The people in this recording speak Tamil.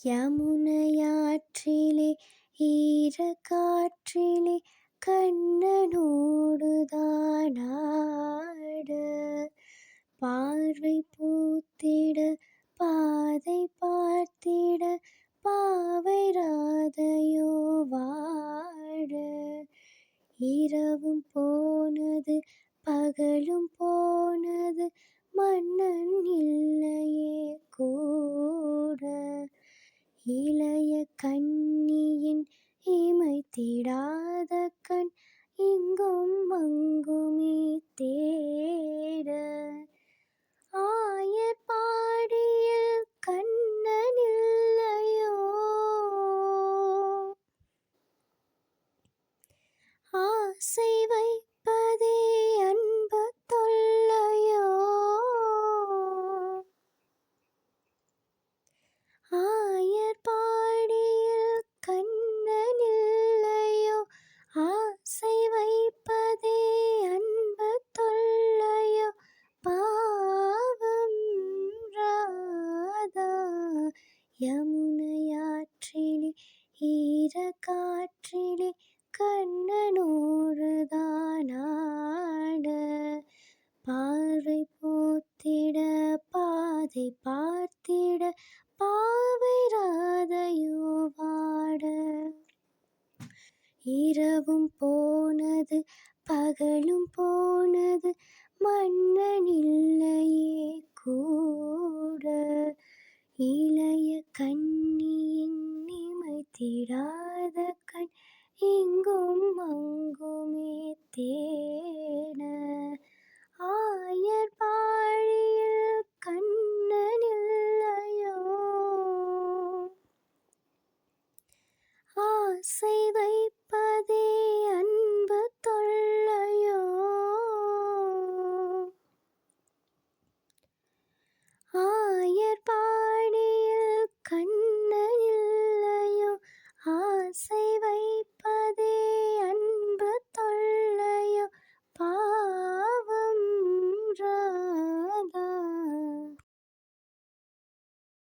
யமுனையாற்றிலே ஈரக்காற்றிலே கண்ணனோடுதான் ஆட, பார்வை பூத்திட பாதை பார்த்திட பாவை ராதையோ வாட. இரவும் போனது பகலும் போனது மன்னன் இல்லையே கூட, இளைய கண்ணியின் இமைத்திடாத கண் இங்கும் அங்குமே தேட. ஆயர்பாடியில் கண்ணன் இல்லையோ, ஆசை வைப்பதே அன்பு தொல்லையோ. ஆயர்பாடியில் கண்ணன் இல்லையோ, ஆசை வைப்பதே அன்பு தொல்லையோ. பாவம் ராதா யமுனையாற்றிலே ஈரக்காற்றிலே கண்ணனோடுதான் ஆட, பார்வை பூத்திட பாதை பார்த்திட பாவை ராதையோ வாட. இரவும் போனது பகலும் போனது மன்னன் இல்லையே கூட, இளைய கண்ணியின் இமைத்திடாத கண் இங்கும் அங்குமே தேட. ஆயர்பாடியில் கண்ணன் இல்லையோ, ஆசை வைப்பதே